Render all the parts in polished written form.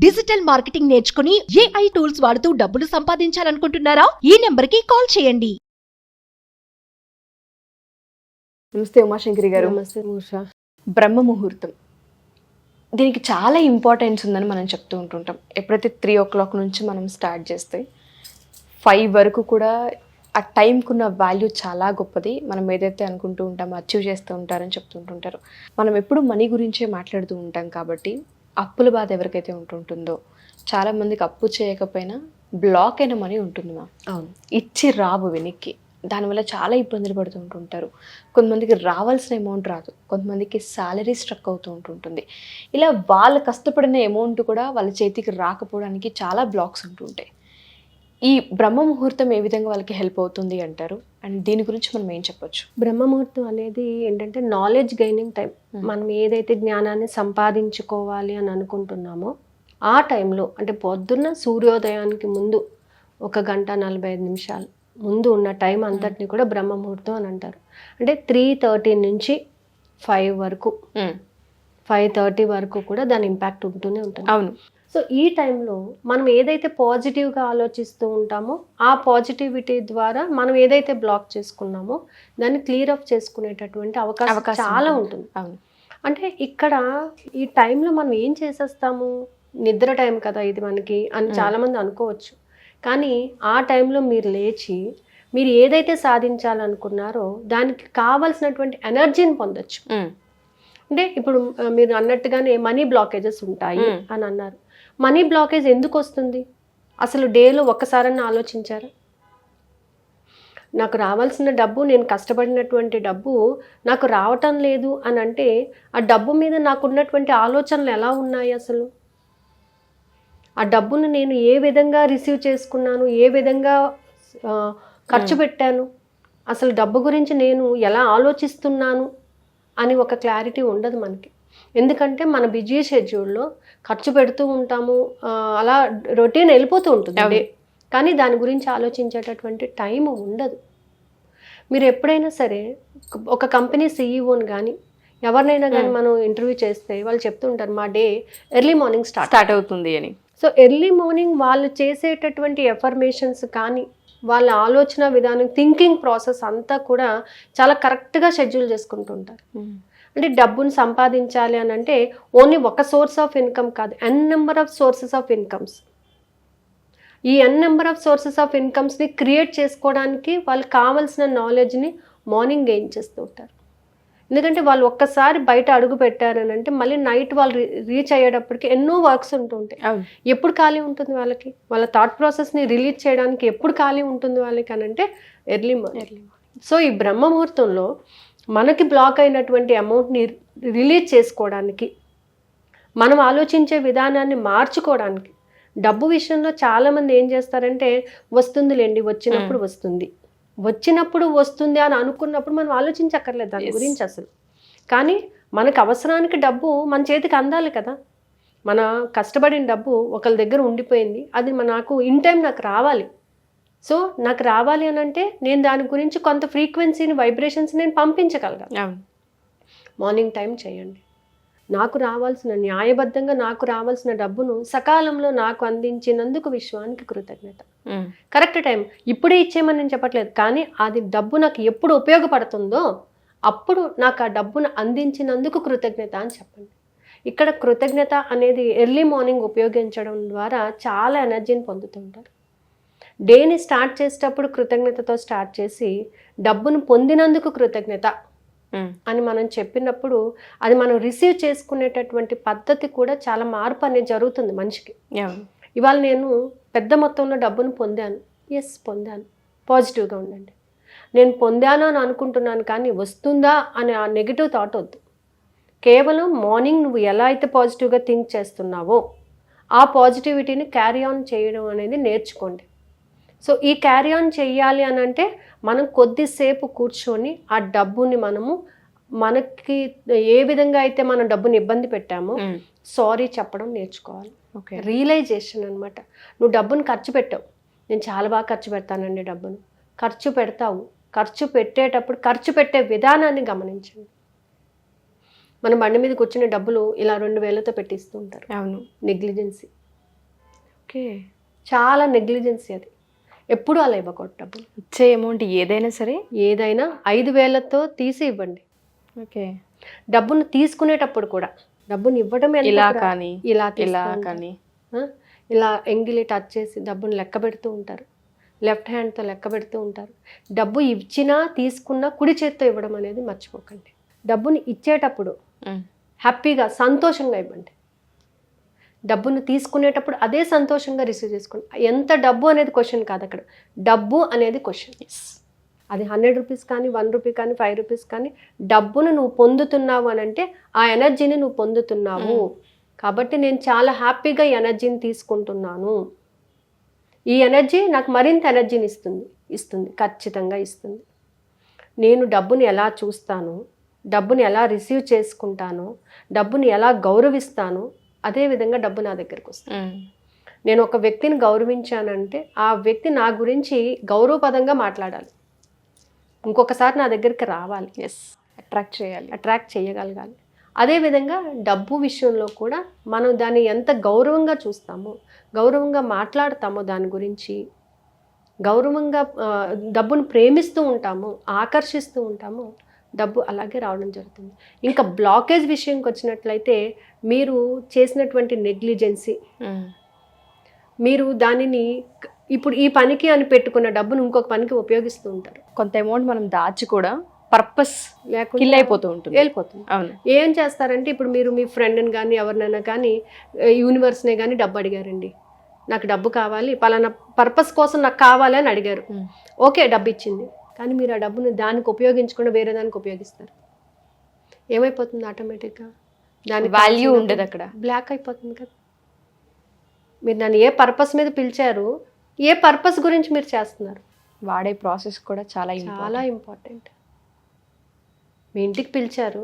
Digital marketing నేర్చుకుని AI tools వాడుతూ డబ్బులు సంపాదించాలనుకుంటున్నారా? ఈ నెంబర్కి కాల్ చేయండి. నమస్తే ఉమాశంకరి గారు. నమస్తే ఉషా. బ్రహ్మ ముహూర్తం, దీనికి చాలా ఇంపార్టెన్స్ ఉందని మనం చెప్తూ ఉంటుంటాం. ఎప్పుడైతే 3 o'clock నుంచి మనం స్టార్ట్ చేస్తే 5 వరకు కూడా ఆ టైంకున్న వాల్యూ చాలా గొప్పది. మనం ఏదైతే అనుకుంటూ ఉంటామో అచీవ్ చేస్తూ ఉంటారని చెప్తుంటుంటారు. మనం ఎప్పుడు మనీ గురించే మాట్లాడుతూ ఉంటాం కాబట్టి అప్పుల బాధ ఎవరికైతే ఉంటుంటుందో, చాలామందికి అప్పు చేయకపోయినా బ్లాక్ అయిన మనీ ఉంటుంది మా. అవును. ఇచ్చి రావు వెనక్కి, దానివల్ల చాలా ఇబ్బందులు పడుతూ ఉంటుంటారు. కొంతమందికి రావాల్సిన అమౌంట్ రాదు, కొంతమందికి శాలరీ స్ట్రక్ అవుతూ ఉంటుంటుంది. ఇలా వాళ్ళు కష్టపడిన అమౌంట్ కూడా వాళ్ళ చేతికి రాకపోవడానికి చాలా బ్లాక్స్ ఉంటుంటాయి. ఈ బ్రహ్మ ముహూర్తం ఏ విధంగా వాళ్ళకి హెల్ప్ అవుతుంది అంటారు, అండ్ దీని గురించి మనం ఏం చెప్పొచ్చు? బ్రహ్మముహూర్తం అనేది ఏంటంటే నాలెడ్జ్ గెయినింగ్ టైం. మనం ఏదైతే జ్ఞానాన్ని సంపాదించుకోవాలి అని అనుకుంటున్నామో ఆ టైంలో, అంటే పొద్దున్న సూర్యోదయానికి ముందు 1 గంట 45 నిమిషాలు ముందు ఉన్న టైం అంతటిని కూడా బ్రహ్మముహూర్తం అని అంటారు. అంటే 3:30 నుంచి 5 వరకు, 5:30 వరకు కూడా దాని ఇంపాక్ట్ ఉంటూనే ఉంటుంది. అవును. సో ఈ టైంలో మనం ఏదైతే పాజిటివ్గా ఆలోచిస్తూ ఉంటామో ఆ పాజిటివిటీ ద్వారా మనం ఏదైతే బ్లాక్ చేసుకున్నామో దాన్ని క్లియర్ ఆఫ్ చేసుకునేటటువంటి అవకాశం చాలా ఉంటుంది. అవును. అంటే ఇక్కడ ఈ టైంలో మనం ఏం చేసేస్తాము, నిద్ర టైం కదా ఇది మనకి అని చాలామంది అనుకోవచ్చు. కానీ ఆ టైంలో మీరు లేచి మీరు ఏదైతే సాధించాలనుకున్నారో దానికి కావాల్సినటువంటి ఎనర్జీని పొందొచ్చు. అంటే ఇప్పుడు మీరు అన్నట్టుగానే మనీ బ్లాకేజెస్ ఉంటాయి అని అన్నారు. మనీ బ్లాకేజ్ ఎందుకు వస్తుంది? అసలు డేలో ఒక్కసారన్నా ఆలోచించారా? నాకు రావాల్సిన డబ్బు, నేను కష్టపడినటువంటి డబ్బు నాకు రావటం లేదు అని అంటే ఆ డబ్బు మీద నాకున్నటువంటి ఆలోచనలు ఎలా ఉన్నాయి? అసలు ఆ డబ్బును నేను ఏ విధంగా రిసీవ్ చేసుకున్నాను, ఏ విధంగా ఖర్చు పెట్టాను, అసలు డబ్బు గురించి నేను ఎలా ఆలోచిస్తున్నాను అని ఒక క్లారిటీ ఉండదు మనకి. ఎందుకంటే మన బిజీ షెడ్యూల్లో ఖర్చు పెడుతూ ఉంటాము, అలా రొటీన్ వెళ్ళిపోతూ ఉంటుంది. కానీ దాని గురించి ఆలోచించేటటువంటి టైం ఉండదు. మీరు ఎప్పుడైనా సరే ఒక కంపెనీ సీఈఓని కానీ ఎవరినైనా కానీ మనం ఇంటర్వ్యూ చేస్తే వాళ్ళు చెప్తూ ఉంటారు మా డే ఎర్లీ మార్నింగ్ స్టార్ట్ అవుతుంది అని. సో ఎర్లీ మార్నింగ్ వాళ్ళు చేసేటటువంటి ఎఫర్మేషన్స్ కానీ వాళ్ళ ఆలోచన విధానం, థింకింగ్ ప్రాసెస్ అంతా కూడా చాలా కరెక్ట్గా షెడ్యూల్ చేసుకుంటుంటారు. అంటే డబ్బును సంపాదించాలి అని అంటే ఓన్లీ ఒక సోర్స్ ఆఫ్ ఇన్కమ్ కాదు, N number of sources of incomes. ఈ N number of sources of ఇన్కమ్స్ని క్రియేట్ చేసుకోవడానికి వాళ్ళకి కావాల్సిన నాలెడ్జ్ని మార్నింగ్ గెయిన్ చేస్తూ ఉంటారు. ఎందుకంటే వాళ్ళు ఒక్కసారి బయట అడుగు పెట్టారని అంటే మళ్ళీ నైట్ వాళ్ళు రీచ్ అయ్యేటప్పటికి ఎన్నో వర్క్స్ ఉంటుంటాయి. ఎప్పుడు ఖాళీ ఉంటుంది వాళ్ళకి? వాళ్ళ థాట్ ప్రాసెస్ని రిలీజ్ చేయడానికి ఎప్పుడు ఖాళీ ఉంటుంది వాళ్ళకి అని అంటే ఎర్లీ మార్నింగ్. సో ఈ బ్రహ్మ ముహూర్తంలో మనకి బ్లాక్ అయినటువంటి అమౌంట్ని రిలీజ్ చేసుకోవడానికి, మనం ఆలోచించే విధానాన్ని మార్చుకోవడానికి, డబ్బు విషయంలో చాలామంది ఏం చేస్తారంటే వస్తుందిలేండి, వచ్చినప్పుడు వస్తుంది, వచ్చినప్పుడు వస్తుంది అని అనుకున్నప్పుడు మనం ఆలోచించక్కర్లేదు దాని గురించి అసలు. కానీ మనకు అవసరానికి డబ్బు మన చేతికి అందాలి కదా. మన కష్టపడిన డబ్బు ఒకరి దగ్గర ఉండిపోయింది, అది నాకు ఇన్ టైం నాకు రావాలి. సో నాకు రావాలి అని అంటే నేను దాని గురించి కొంత ఫ్రీక్వెన్సీని, వైబ్రేషన్స్ నేను పంపించగలగాలి. మార్నింగ్ టైం చేయండి. నాకు రావాల్సిన, న్యాయబద్ధంగా నాకు రావాల్సిన డబ్బును సకాలంలో నాకు అందించినందుకు విశ్వానికి కృతజ్ఞత. కరెక్ట్ టైం ఇప్పుడే ఇచ్చేయమని నేను చెప్పట్లేదు, కానీ అది డబ్బు నాకు ఎప్పుడు ఉపయోగపడుతుందో అప్పుడు నాకు ఆ డబ్బును అందించినందుకు కృతజ్ఞత అని చెప్పండి. ఇక్కడ కృతజ్ఞత అనేది ఎర్లీ మార్నింగ్ ఉపయోగించడం ద్వారా చాలా ఎనర్జీని పొందుతుంటారు. డేని స్టార్ట్ చేసేటప్పుడు కృతజ్ఞతతో స్టార్ట్ చేసి డబ్బును పొందినందుకు కృతజ్ఞత అని మనం చెప్పినప్పుడు అది మనం రిసీవ్ చేసుకునేటటువంటి పద్ధతి కూడా చాలా మార్పు అనేది జరుగుతుంది మనిషికి. ఇవాళ నేను పెద్ద మొత్తంలో డబ్బును పొందాను, ఎస్ పొందాను, పాజిటివ్గా ఉండండి. నేను పొందాను అని అనుకుంటున్నాను కానీ వస్తుందా అనే ఆ నెగిటివ్ థాట్ వద్దు. కేవలం మార్నింగ్ నువ్వు ఎలా అయితే పాజిటివ్గా థింక్ చేస్తున్నావో ఆ పాజిటివిటీని క్యారీ ఆన్ చేయడం అనేది నేర్చుకోండి. సో ఈ క్యారీ ఆన్ చెయ్యాలి అని అంటే మనం కొద్దిసేపు కూర్చొని ఆ డబ్బుని మనకి ఏ విధంగా అయితే మనం డబ్బుని ఇబ్బంది పెట్టామో సారీ చెప్పడం నేర్చుకోవాలి. రియలైజేషన్ అనమాట. నువ్వు డబ్బును ఖర్చు పెట్టావు, నేను చాలా బాగా ఖర్చు పెడతానండి డబ్బును. ఖర్చు పెడతావు, ఖర్చు పెట్టేటప్పుడు ఖర్చు పెట్టే విధానాన్ని గమనించండి. మనం బండి మీద కూర్చునే డబ్బులు ఇలా 2000తో పెట్టిస్తూ ఉంటారు. అవును, నెగ్లిజెన్సీ. ఓకే. చాలా నెగ్లిజెన్సీ అది. ఎప్పుడూ అలా ఇవ్వకూడదు డబ్బులు. ఇచ్చే అమౌంట్ ఏదైనా సరే ఏదైనా 5,000తో తీసి ఇవ్వండి. ఓకే. డబ్బును తీసుకునేటప్పుడు కూడా డబ్బుని ఇవ్వడం ఎంత ఇలా కూడా కానీ ఇలా ఇలా తీస్తూ ఉంటారు. కానీ ఇలా ఎంగిలి టచ్ చేసి డబ్బును లెక్క పెడుతూ ఉంటారు. లెఫ్ట్ హ్యాండ్తో లెక్క పెడుతూ ఉంటారు. డబ్బు ఇచ్చినా తీసుకున్నా కుడి చేత్తో ఇవ్వడం అనేది మర్చిపోకండి. డబ్బుని ఇచ్చేటప్పుడు హ్యాపీగా సంతోషంగా ఇవ్వండి. డబ్బును తీసుకునేటప్పుడు అదే సంతోషంగా రిసీవ్ చేసుకోండి. ఎంత డబ్బు అనేది క్వశ్చన్ కాదు అక్కడ, డబ్బు అనేది క్వశ్చన్. అది 100 రూపీస్ కానీ 1 రూపీ కానీ 5 రూపీస్ కానీ డబ్బును నువ్వు పొందుతున్నావు అని అంటే ఆ ఎనర్జీని నువ్వు పొందుతున్నావు. కాబట్టి నేను చాలా హ్యాపీగా ఈ ఎనర్జీని తీసుకుంటున్నాను. ఈ ఎనర్జీ నాకు మరింత ఎనర్జీని ఇస్తుంది ఖచ్చితంగా ఇస్తుంది. నేను డబ్బుని ఎలా చూస్తాను, డబ్బుని ఎలా రిసీవ్ చేసుకుంటాను, డబ్బుని ఎలా గౌరవిస్తాను, అదేవిధంగా డబ్బు నా దగ్గరికి వస్తుంది. నేను ఒక వ్యక్తిని గౌరవించానంటే ఆ వ్యక్తి నా గురించి గౌరవపదంగా మాట్లాడాలి, ఇంకొకసారి నా దగ్గరికి రావాలి, అట్రాక్ట్ చేయగలగాలి. అదేవిధంగా డబ్బు విషయంలో కూడా మనం దాన్ని ఎంత గౌరవంగా చూస్తామో, గౌరవంగా మాట్లాడతామో, దాని గురించి గౌరవంగా డబ్బును ప్రేమిస్తూ ఉంటామో, ఆకర్షిస్తూ ఉంటామో, డబ్బు అలాగే రావడం జరుగుతుంది. ఇంకా బ్లాకేజ్ విషయంకి వచ్చినట్లయితే మీరు చేసినటువంటి నెగ్లిజెన్సీ, మీరు దానిని ఇప్పుడు ఈ పనికి అని పెట్టుకున్న డబ్బును ఇంకొక పనికి ఉపయోగిస్తూ ఉంటారు. కొంత అమౌంట్ మనం దాచి కూడా పర్పస్ లేకుండా కిల్ అయిపోతూ ఉంటుంది, వెళ్ళిపోతుంది. అవును. ఏం చేస్తారంటే ఇప్పుడు మీరు మీ ఫ్రెండ్ని కానీ ఎవరినైనా కానీ యూనివర్స్నే కానీ డబ్బు అడిగారండి, నాకు డబ్బు కావాలి, పలానా పర్పస్ కోసం నాకు కావాలి అని అడిగారు. ఓకే, డబ్బు ఇచ్చింది. కానీ మీరు ఆ డబ్బుని దానికి ఉపయోగించకుండా వేరే దానికి ఉపయోగిస్తారు. ఏమైపోతుంది ఆటోమేటిక్గా? దాని వాల్యూ ఉండదు, అక్కడ బ్లాక్ అయిపోతుంది కదా. మీరు దాన్ని ఏ పర్పస్ మీద పిలిచారు, ఏ పర్పస్ గురించి మీరు చేస్తున్నారు, వాడే ప్రాసెస్ కూడా చాలా ఇంపార్టెంట్. మీ ఇంటికి పిలిచారు,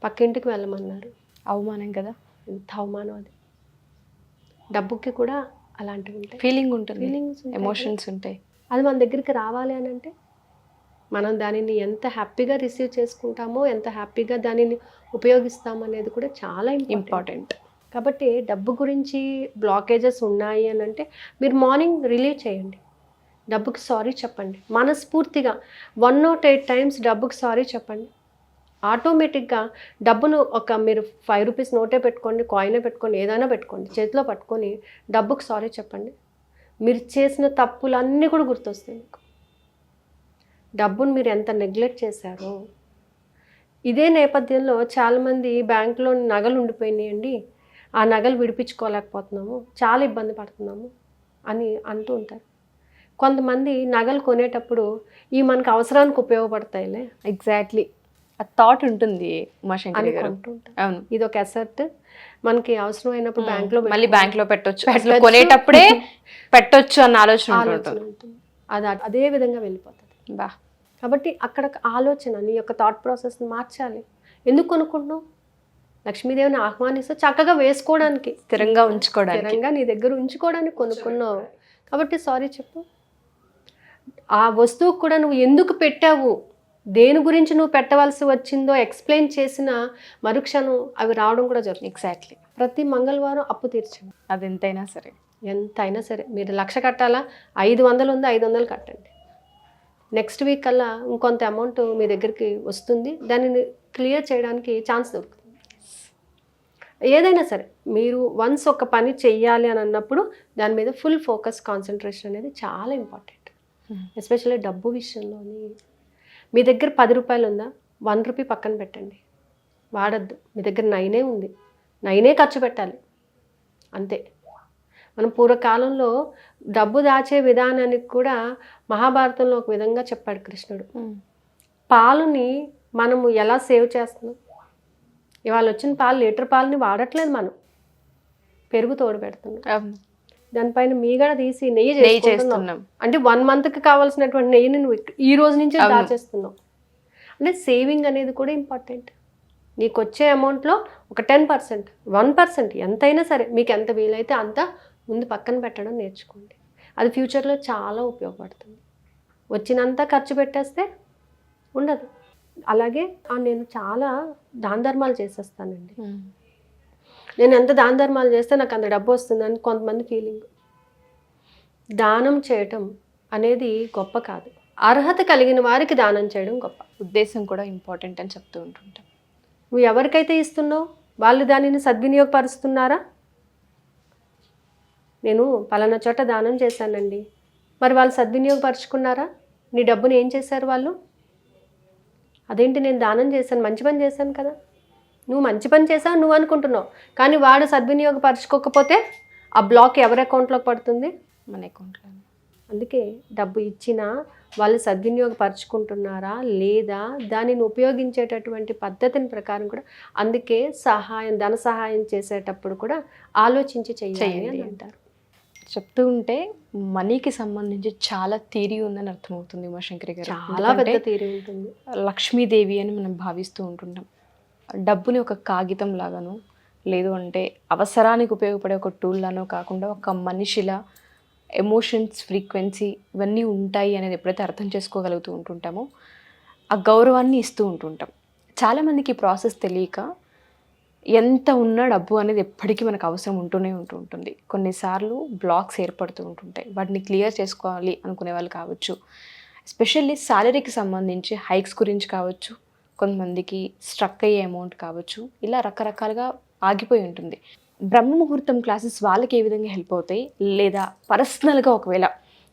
పక్కింటికి వెళ్ళమన్నారు, అవమానం కదా. ఎంత అవమానం అది. డబ్బుకి కూడా అలాంటివి ఉంటాయి, ఫీలింగ్ ఉంటుంది, ఫీలింగ్స్, ఎమోషన్స్ ఉంటాయి. అది మన దగ్గరికి రావాలి అని అంటే మనం దానిని ఎంత హ్యాపీగా రిసీవ్ చేసుకుంటామో, ఎంత హ్యాపీగా దానిని ఉపయోగిస్తామో అనేది కూడా చాలా ఇంపార్టెంట్. కాబట్టి డబ్బు గురించి బ్లాకేజెస్ ఉన్నాయి అని అంటే మీరు మార్నింగ్ రిలీవ్ చేయండి, డబ్బుకి సారీ చెప్పండి మనస్ఫూర్తిగా. 108 టైమ్స్ డబ్బుకి సారీ చెప్పండి. ఆటోమేటిక్గా డబ్బును మీరు 5 రూపీస్ నోటే పెట్టుకోండి, కాయినే పెట్టుకోండి, ఏదైనా పెట్టుకోండి, చేతిలో పట్టుకొని డబ్బుకి సారీ చెప్పండి. మీరు చేసిన తప్పులన్నీ కూడా గుర్తొస్తాయి మీకు. డబ్బును మీరు ఎంత నెగ్లెక్ట్ చేశారో. ఇదే నేపథ్యంలో చాలామంది బ్యాంకులో నగలు ఉండిపోయినాయండి, ఆ నగలు విడిపించుకోలేకపోతున్నాము, చాలా ఇబ్బంది పడుతున్నాము అని అంటూ ఉంటారు. కొంతమంది నగలు కొనేటప్పుడు ఈ మనకు అవసరానికి ఉపయోగపడతాయిలే, ఎగ్జాక్ట్లీ ఆ థాట్ ఉంటుంది ఉమాశంకర్ గారు. అవును, ఇది ఒక అసెట్, మనకి అవసరమైనప్పుడు బ్యాంక్లో మళ్ళీ బ్యాంక్లో పెట్టొచ్చు, కొనేటప్పుడే పెట్టొచ్చు అన్న ఆలోచన ఉంటుంది. అది అదే విధంగా వెళ్ళిపోతుంది. కాబట్టి అక్కడ ఆలోచన, నీ యొక్క థాట్ ప్రాసెస్ని మార్చాలి. ఎందుకు కొనుక్కుంటున్నావు? లక్ష్మీదేవిని ఆహ్వానిస్తే చక్కగా వేసుకోవడానికి, స్థిరంగా ఉంచుకోవడానికి, స్థిరంగా నీ దగ్గర ఉంచుకోవడానికి కొనుక్కున్నావు. కాబట్టి సారీ చెప్పు. ఆ వస్తువుకు కూడా నువ్వు ఎందుకు పెట్టావు, దేని గురించి నువ్వు పెట్టవలసి వచ్చిందో ఎక్స్ప్లెయిన్ చేసిన మరుక్షణం అవి రావడం కూడా జరుగుతుంది. ఎగ్జాక్ట్లీ. ప్రతి మంగళవారం అప్పు తీర్చండి. అది ఎంతైనా సరే మీరు 1,00,000 కట్టాలా, 500 ఉంది, 500 కట్టండి. నెక్స్ట్ వీక్ కల్లా ఇంకొంత అమౌంట్ మీ దగ్గరికి వస్తుంది, దానిని క్లియర్ చేయడానికి ఛాన్స్ దొరుకుతుంది. ఏదైనా సరే మీరు వన్స్ ఒక పని చెయ్యాలి అని అన్నప్పుడు దాని మీద ఫుల్ ఫోకస్, కాన్సన్ట్రేషన్ అనేది చాలా ఇంపార్టెంట్. ఎస్పెషల్లీ డబ్బు విషయంలోని మీ దగ్గర 10 రూపాయలు ఉందా, 1 రూపీ పక్కన పెట్టండి, వాడద్దు. మీ దగ్గర 9 ఉంది, 9 ఖర్చు పెట్టాలి, అంతే. మనం పూర్వకాలంలో డబ్బు దాచే విధానానికి కూడా మహాభారతంలో ఒక విధంగా చెప్పాడు కృష్ణుడు. పాలుని మనము ఎలా సేవ్ చేస్తున్నాం, ఇవాళ వచ్చిన పాలు, లీటర్ పాలని వాడట్లేదు, మనం పెరుగు తోడు పెడుతున్నాం, దానిపైన మీగడ తీసి నెయ్యి చేస్తున్నాం. అంటే 1 మంత్కి కావాల్సినటువంటి నెయ్యిని నువ్వు ఈ రోజు నుంచి దాచేస్తున్నావు. అంటే సేవింగ్ అనేది కూడా ఇంపార్టెంట్. నీకు వచ్చే అమౌంట్లో ఒక 10%, 1% ఎంతైనా సరే మీకు ఎంత వీలైతే అంత ముందు పక్కన పెట్టడం నేర్చుకోండి. అది ఫ్యూచర్లో చాలా ఉపయోగపడుతుంది. వచ్చినంత ఖర్చు పెట్టేస్తే ఉండదు. అలాగే నేను చాలా దాన ధర్మాలు చేసేస్తానండి. నేను ఎంత దాన ధర్మాలు చేస్తే నాకు అంత డబ్బు వస్తుందని కొంతమంది ఫీలింగ్. దానం చేయటం అనేది గొప్ప కాదు, అర్హత కలిగిన వారికి దానం చేయడం గొప్ప. ఉద్దేశం కూడా ఇంపార్టెంట్ అని చెప్తూ ఉంటుంటాం. నువ్వు ఎవరికైతే ఇస్తున్నావు వాళ్ళు దానిని సద్వినియోగపరుస్తున్నారా? నేను పలానా చోట దానం చేశానండి, మరి వాళ్ళు సద్వినియోగపరుచుకున్నారా? నీ డబ్బుని ఏం చేశారు వాళ్ళు? అదేంటి నేను దానం చేశాను, మంచి పని చేశాను కదా. నువ్వు మంచి పని చేసావు నువ్వు అనుకుంటున్నావు, కానీ వాడు సద్వినియోగపరచుకోకపోతే ఆ బ్లాక్ ఎవరి అకౌంట్లోకి పడుతుంది? మన అకౌంట్లో. అందుకే డబ్బు ఇచ్చినా వాళ్ళు సద్వినియోగపరచుకుంటున్నారా లేదా దానిని ఉపయోగించేటటువంటి పద్ధతిని ప్రకారం కూడా, అందుకే ధన సహాయం చేసేటప్పుడు కూడా ఆలోచించి చేయాలి అని అంటారు. చెప్తూ ఉంటే మనీకి సంబంధించి చాలా థియరీ ఉందని అర్థమవుతుంది ఉమాశంకరి గారు. చాలా పెద్ద థియరీ ఉంటుంది. లక్ష్మీదేవి అని మనం భావిస్తూ ఉంటుంటాం. డబ్బుని ఒక కాగితం లాగాను, లేదు అంటే అవసరానికి ఉపయోగపడే ఒక టూల్ లానో కాకుండా ఒక మనిషిలా ఎమోషన్స్, ఫ్రీక్వెన్సీ ఇవన్నీ ఉంటాయి అనేది ఎప్పుడైతే అర్థం చేసుకోగలుగుతూ ఉంటుంటామో ఆ గౌరవాన్ని ఇస్తూ ఉంటుంటాం. చాలామందికి ఈ ప్రాసెస్ తెలియక ఎంత ఉన్నా డబ్బు అనేది ఎప్పటికీ మనకు అవసరం ఉంటూనే ఉంటుంది. కొన్నిసార్లు బ్లాక్స్ ఏర్పడుతూ ఉంటుంటాయి, వాటిని క్లియర్ చేసుకోవాలి అనుకునే వాళ్ళు కావచ్చు. ఎస్పెషల్లీ శాలరీకి సంబంధించి హైక్స్ గురించి కావచ్చు, కొంతమందికి స్ట్రక్ అయ్యే అమౌంట్ కావచ్చు, ఇలా రకరకాలుగా ఆగిపోయి ఉంటుంది. బ్రహ్మ ముహూర్తం క్లాసెస్ వాళ్ళకి ఏ విధంగా హెల్ప్ అవుతాయి? లేదా పర్సనల్గా ఒకవేళ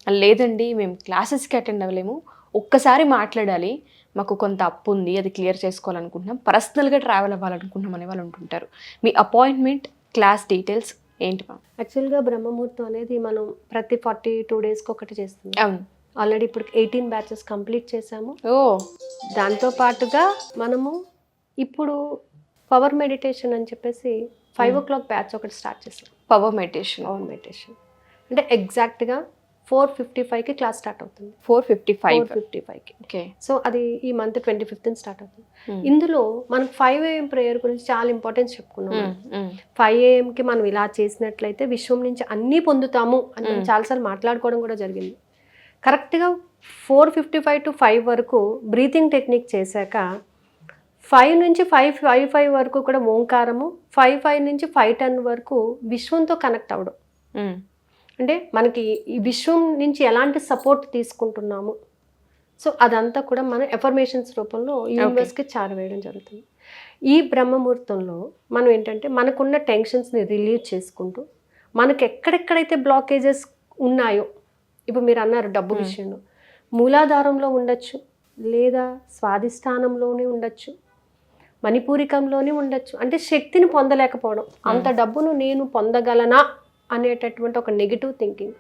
లేదండి మేము క్లాసెస్కి అటెండ్ అవ్వలేము, ఒక్కసారి మాట్లాడాలి, మాకు కొంత అప్పు ఉంది అది క్లియర్ చేసుకోవాలనుకుంటున్నాం, పర్సనల్గా ట్రావెల్ అవ్వాలనుకుంటున్నాం అనే వాళ్ళు ఉంటుంటారు. మీ అపాయింట్మెంట్, క్లాస్ డీటెయిల్స్ ఏంటి మ్యామ్? యాక్చువల్గా బ్రహ్మముహూర్తం అనేది మనం ప్రతి 42 డేస్కి ఒకటి చేస్తున్నాం. అవును, ఆల్రెడీ ఇప్పుడు 18 బ్యాచెస్ కంప్లీట్ చేసాము. ఓ దాంతో పాటుగా మనము ఇప్పుడు పవర్ మెడిటేషన్ అని చెప్పేసి 5 o'clock బ్యాచ్ ఒకటి స్టార్ట్ చేసాం. పవర్ మెడిటేషన్ అంటే ఎగ్జాక్ట్గా 4:55కి క్లాస్ స్టార్ట్ అవుతుంది. 4:55కి. ఓకే. సో అది ఈ మంత్ 25th స్టార్ట్ అవుతుంది. ఇందులో మనం 5 AM ప్రేయర్ గురించి చాలా ఇంపార్టెన్స్ చెప్పుకున్నాం. 5 AMకి మనం ఇలా చేసినట్లయితే విశ్వం నుంచి అన్నీ పొందుతాము అని మనం చాలాసార్లు మాట్లాడుకోవడం కూడా జరిగింది. కరెక్ట్గా 4:55 to 5 వరకు బ్రీతింగ్ టెక్నిక్ చేశాక 5 నుంచి 5:55 వరకు కూడా ఓంకారము, 5:05 నుంచి 5:10 వరకు విశ్వంతో కనెక్ట్ అవ్వడం. అంటే మనకి ఈ విశ్వం నుంచి ఎలాంటి సపోర్ట్ తీసుకుంటున్నాము, సో అదంతా కూడా మనం ఎఫర్మేషన్స్ రూపంలో యూనివర్స్కి చారవేయడం జరుగుతుంది. ఈ బ్రహ్మముహూర్తంలో మనం ఏంటంటే మనకున్న టెన్షన్స్ని రిలీవ్ చేసుకుంటూ మనకు ఎక్కడెక్కడైతే బ్లాకేజెస్ ఉన్నాయో, ఇప్పుడు మీరు అన్నారు డబ్బు విషయంలో, మూలాధారంలో ఉండొచ్చు, లేదా స్వాధిష్టానంలోనే ఉండొచ్చు, మణిపూరికంలోనే ఉండొచ్చు. అంటే శక్తిని పొందలేకపోవడం, అంత డబ్బును నేను పొందగలనా అనేటటువంటి ఒక నెగిటివ్ థింకింగ్,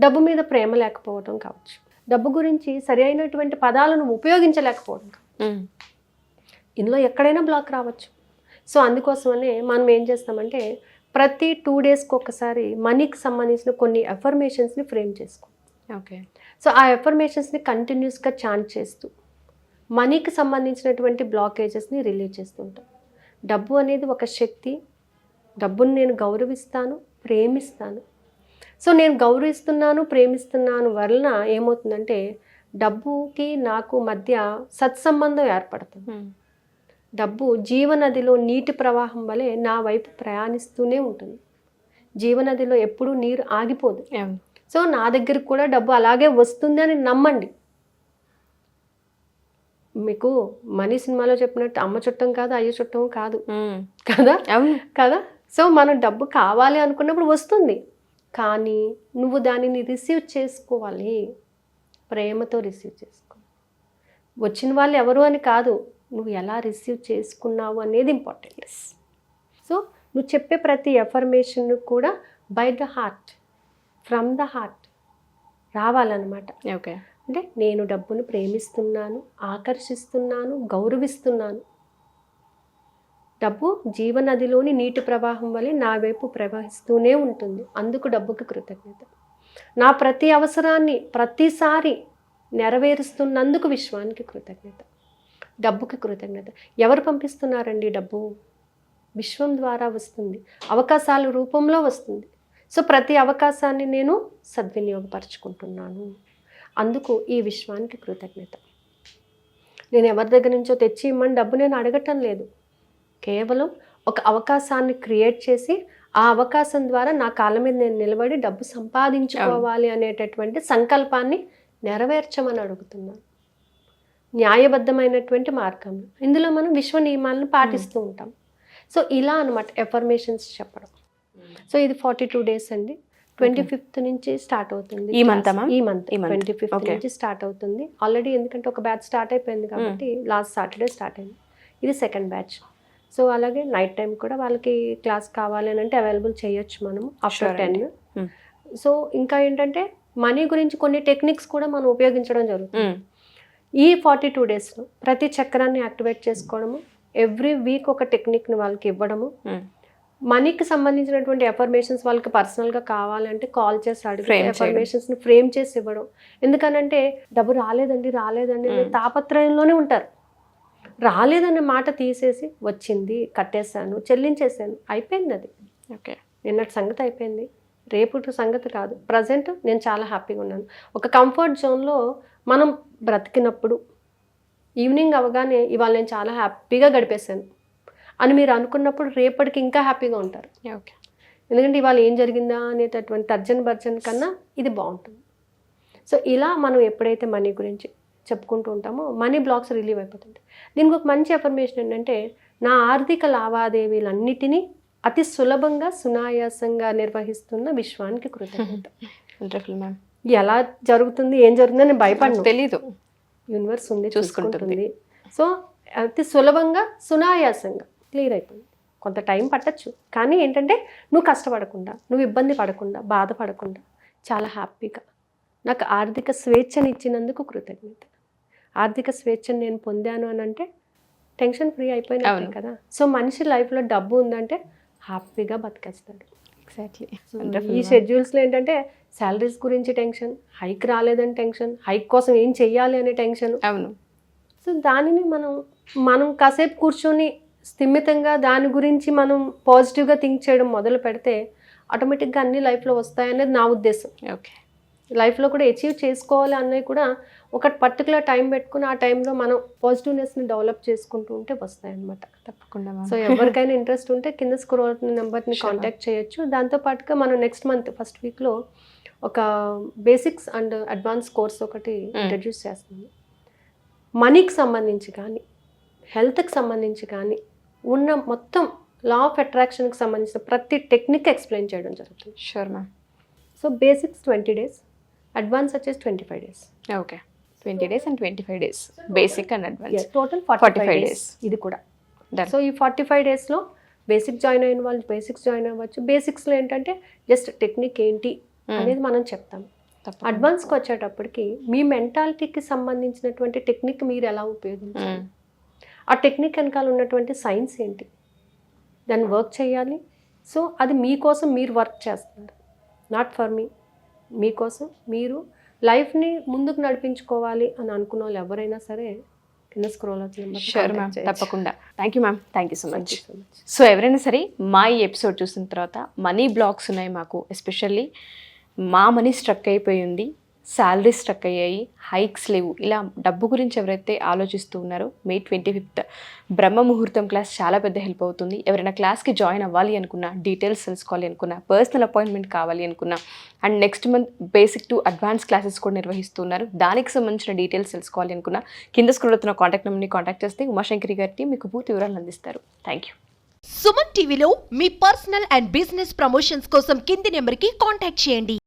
డబ్బు మీద ప్రేమ లేకపోవడం కావచ్చు, డబ్బు గురించి సరి అయినటువంటి పదాలను ఉపయోగించలేకపోవడం కావచ్చు. ఇందులో ఎక్కడైనా బ్లాక్ రావచ్చు. సో అందుకోసమనే మనం ఏం చేస్తామంటే ప్రతి 2 డేస్కి ఒకసారి మనీకి సంబంధించిన కొన్ని ఎఫర్మేషన్స్ని ఫ్రేమ్ చేసుకో. ఓకే. సో ఆ ఎఫర్మేషన్స్ని కంటిన్యూస్గా చాంట్ చేస్తూ మనీకి సంబంధించినటువంటి బ్లాకేజెస్ని రిలీవ్ చేస్తూ ఉంటాం. డబ్బు అనేది ఒక శక్తి, డబ్బుని నేను గౌరవిస్తాను, ప్రేమిస్తాను. సో నేను గౌరవిస్తున్నాను, ప్రేమిస్తున్నాను వలన ఏమవుతుందంటే డబ్బుకి నాకు మధ్య సత్సంబంధం ఏర్పడుతుంది. డబ్బు జీవనదిలో నీటి ప్రవాహం వలె నా వైపు ప్రయాణిస్తూనే ఉంటుంది. జీవనదిలో ఎప్పుడూ నీరు ఆగిపోదు. సో నా దగ్గరికి కూడా డబ్బు అలాగే వస్తుంది అని నమ్మండి. మీకు మనీ సినిమాలో చెప్పినట్టు అమ్మ చుట్టం కాదు, అయ్య చుట్టం కాదు కదా కదా. సో మనం డబ్బు కావాలి అనుకున్నప్పుడు వస్తుంది, కానీ నువ్వు దానిని రిసీవ్ చేసుకోవాలి, ప్రేమతో రిసీవ్ చేసుకో. వచ్చిన వాళ్ళు ఎవరు అని కాదు, నువ్వు ఎలా రిసీవ్ చేసుకున్నావు అనేది ఇంపార్టెంట్. సో నువ్వు చెప్పే ప్రతి ఎఫర్మేషన్ కూడా by the heart, from the heart రావాలన్నమాట. ఓకే. అంటే నేను డబ్బును ప్రేమిస్తున్నాను, ఆకర్షిస్తున్నాను, గౌరవిస్తున్నాను. డబ్బు జీవనదిలోని నీటి ప్రవాహం వల్ల నా వైపు ప్రవహిస్తూనే ఉంటుంది, అందుకు డబ్బుకి కృతజ్ఞత. నా ప్రతి అవసరాన్ని ప్రతిసారి నెరవేరుస్తున్నందుకు విశ్వానికి కృతజ్ఞత, డబ్బుకి కృతజ్ఞత. ఎవరు పంపిస్తున్నారండి డబ్బు? విశ్వం ద్వారా వస్తుంది, అవకాశాల రూపంలో వస్తుంది. సో ప్రతి అవకాశాన్ని నేను సద్వినియోగపరచుకుంటున్నాను, అందుకు ఈ విశ్వానికి కృతజ్ఞత. నేను ఎవరి దగ్గర నుంచో తెచ్చి ఇమ్మని డబ్బు నేను అడగటం లేదు, కేవలం ఒక అవకాశాన్ని క్రియేట్ చేసి ఆ అవకాశం ద్వారా నా కాళ్ళ మీద నేను నిలబడి డబ్బు సంపాదించుకోవాలి అనేటటువంటి సంకల్పాన్ని నెరవేర్చమని అడుగుతున్నాను. న్యాయబద్ధమైనటువంటి మార్గంలో ఇందులో మనం విశ్వ నియమాలను పాటిస్తూ ఉంటాం. సో ఇలా అనమాట ఎఫర్మేషన్స్ చెప్పడం. సో ఇది 42 days అండి. 25th నుంచి స్టార్ట్ అవుతుంది. ఈ మంత్ 25th నుంచి స్టార్ట్ అవుతుంది ఆల్రెడీ. ఎందుకంటే ఒక బ్యాచ్ స్టార్ట్ అయిపోయింది కాబట్టి లాస్ట్ సాటర్డే స్టార్ట్ అయింది. ఇది సెకండ్ బ్యాచ్. సో అలాగే నైట్ టైం కూడా వాళ్ళకి క్లాస్ కావాలి అని అంటే అవైలబుల్ చేయొచ్చు మనము ఆఫ్టర్ 10. సో ఇంకా ఏంటంటే మనీ గురించి కొన్ని టెక్నిక్స్ కూడా మనం ఉపయోగించడం జరుగుతుంది. ఈ 42 daysలో ప్రతి చక్రాన్ని యాక్టివేట్ చేసుకోవడము, ఎవ్రీ వీక్ ఒక టెక్నిక్ని వాళ్ళకి ఇవ్వడము, మనీకి సంబంధించినటువంటి ఎఫర్మేషన్స్ వాళ్ళకి పర్సనల్గా కావాలంటే కాల్ చేసి అడిగి ఎఫర్మేషన్స్ని ఫ్రేమ్ చేసి ఇవ్వడం. ఎందుకనంటే డబ్బు రాలేదండి అనే తాపత్రయంలోనే ఉంటారు. రాలేదనే మాట తీసేసి వచ్చింది, కట్టేశాను, చెల్లించేసాను, అయిపోయింది. అది ఓకే, నిన్నటి సంగతి అయిపోయింది, రేపు సంగతి కాదు. ప్రజెంట్ నేను చాలా హ్యాపీగా ఉన్నాను. ఒక కంఫర్ట్ జోన్లో మనం బ్రతికినప్పుడు ఈవినింగ్ అవగానే ఇవాళ నేను చాలా హ్యాపీగా గడిపేశాను అని మీరు అనుకున్నప్పుడు రేపటికి ఇంకా హ్యాపీగా ఉంటారు. ఓకే, ఎందుకంటే ఇవాళ ఏం జరిగిందా అనేటటువంటి తర్జన భర్జన కన్నా ఇది బాగుంటుంది. సో ఇలా మనం ఎప్పుడైతే మనీ గురించి చెప్పుకుంటూ ఉంటామో మనీ బ్లాక్స్ రిలీవ్ అయిపోతుంది. దీనికి ఒక మంచి ఎఫర్మేషన్ ఏంటంటే, నా ఆర్థిక లావాదేవీలన్నిటినీ అతి సులభంగా సునాయాసంగా నిర్వహిస్తున్న విశ్వానికి కృతజ్ఞత. Wonderful ma'am. ఎలా జరుగుతుంది, ఏం జరుగుతుందో నేను భయపడను, తెలీదు, యూనివర్స్ ఉంది, చూసుకుంటుంది. సో అతి సులభంగా సునాయాసంగా క్లియర్ అయిపోయింది. కొంత టైం పట్టచ్చు, కానీ ఏంటంటే నువ్వు కష్టపడకుండా, నువ్వు ఇబ్బంది పడకుండా, బాధపడకుండా చాలా హ్యాపీగా నాకు ఆర్థిక స్వేచ్ఛని ఇచ్చినందుకు కృతజ్ఞత. ఆర్థిక స్వేచ్ఛను నేను పొందాను అని అంటే టెన్షన్ ఫ్రీ అయిపోయినట్టే కదా. సో మనిషి లైఫ్లో డబ్బు ఉందంటే హ్యాపీగా బతికేస్తాడు. ఎగ్జాక్ట్లీ. ఈ షెడ్యూల్స్లో ఏంటంటే శాలరీస్ గురించి టెన్షన్, హైక్ రాలేదని టెన్షన్, హైక్ కోసం ఏం చెయ్యాలి అనే టెన్షన్. అవును. సో దానిని మనం కాసేపు కూర్చొని స్థిమితంగా దాని గురించి మనం పాజిటివ్గా థింక్ చేయడం మొదలు పెడితే ఆటోమేటిక్గా అన్ని లైఫ్లో వస్తాయనేది నా ఉద్దేశం. ఓకే, లైఫ్లో కూడా అచీవ్ చేసుకోవాలి అన్నవి కూడా ఒక పర్టికులర్ టైం పెట్టుకుని ఆ టైంలో మనం పాజిటివ్నెస్ని డెవలప్ చేసుకుంటూ ఉంటే వస్తాయన్నమాట. తప్పకుండా. సో ఎవరికైనా ఇంట్రెస్ట్ ఉంటే కింద స్క్రోల్ అవుతున్న నెంబర్ని కాంటాక్ట్ చేయొచ్చు. దాంతోపాటుగా మనం నెక్స్ట్ మంత్ ఫస్ట్ వీక్లో ఒక బేసిక్స్ అండ్ అడ్వాన్స్ కోర్స్ ఒకటి ఇంట్రడ్యూస్ చేస్తుంది. మనీకి సంబంధించి కానీ, హెల్త్కి సంబంధించి కానీ ఉన్న మొత్తం లా ఆఫ్ అట్రాక్షన్కి సంబంధించిన ప్రతి టెక్నిక్ ఎక్స్ప్లెయిన్ చేయడం జరుగుతుంది. Sure ma'am. So basics 20 days, advance వచ్చేసి 25 days. Okay, 20 days and 25 days, basic and advance. Total 45 days ఇది కూడా. సో ఈ 45 daysలో బేసిక్ జాయిన్ అయిన వాళ్ళు బేసిక్స్ జాయిన్ అవ్వచ్చు. బేసిక్స్లో ఏంటంటే జస్ట్ టెక్నిక్ ఏంటి అనేది మనం చెప్తాం. అడ్వాన్స్కి వచ్చేటప్పటికి మీ మెంటాలిటీకి సంబంధించినటువంటి టెక్నిక్ మీరు ఎలా ఉపయోగించాలి, ఆ టెక్నిక్ వెనకాల ఉన్నటువంటి సైన్స్ ఏంటి, దాన్ని వర్క్ చేయాలి. సో అది మీకోసం మీరు వర్క్ చేస్తున్నారు, నాట్ ఫర్ మీ. మీకోసం మీరు లైఫ్ని ముందుకు నడిపించుకోవాలి అని అనుకున్న వాళ్ళు ఎవరైనా సరే కింద స్క్రోల్ అవుతుంది. షూర్ మ్యామ్, తప్పకుండా. Thank you ma'am, thank you so much. So ఎవరైనా సరే మా ఈ ఎపిసోడ్ చూసిన తర్వాత మనీ బ్లాక్స్ ఉన్నాయి మాకు, ఎస్పెషల్లీ మా మనీ స్ట్రక్ అయిపోయి ఉంది, శాలరీ స్ట్రక్ అయ్యాయి, హైక్స్ లేవు, ఇలా డబ్బు గురించి ఎవరైతే ఆలోచిస్తూ ఉన్నారో May 25th బ్రహ్మ ముహూర్తం క్లాస్ చాలా పెద్ద హెల్ప్ అవుతుంది. ఎవరైనా క్లాస్కి జాయిన్ అవ్వాలి అనుకున్నా, డీటెయిల్స్ తెలుసుకోవాలి అనుకున్నా, పర్సనల్ అపాయింట్మెంట్ కావాలి అనుకున్నా, and next month basic to advance classes కూడా నిర్వహిస్తున్నారు, దానికి సంబంధించిన డీటెయిల్స్ తెలుసుకోవాలి అనుకున్నా కింద స్క్రోల్ అవుతున్న కాంటాక్ట్ నెంబర్ని కాంటాక్ట్ చేస్తే ఉమాశంకరి గారికి మీకు పూర్తి వివరాలు అందిస్తారు. Thank you. సుమన్ టీవీలో మీ పర్సనల్ అండ్ బిజినెస్ ప్రమోషన్స్ కోసం కింది నెంబర్కి కాంటాక్ట్ చేయండి.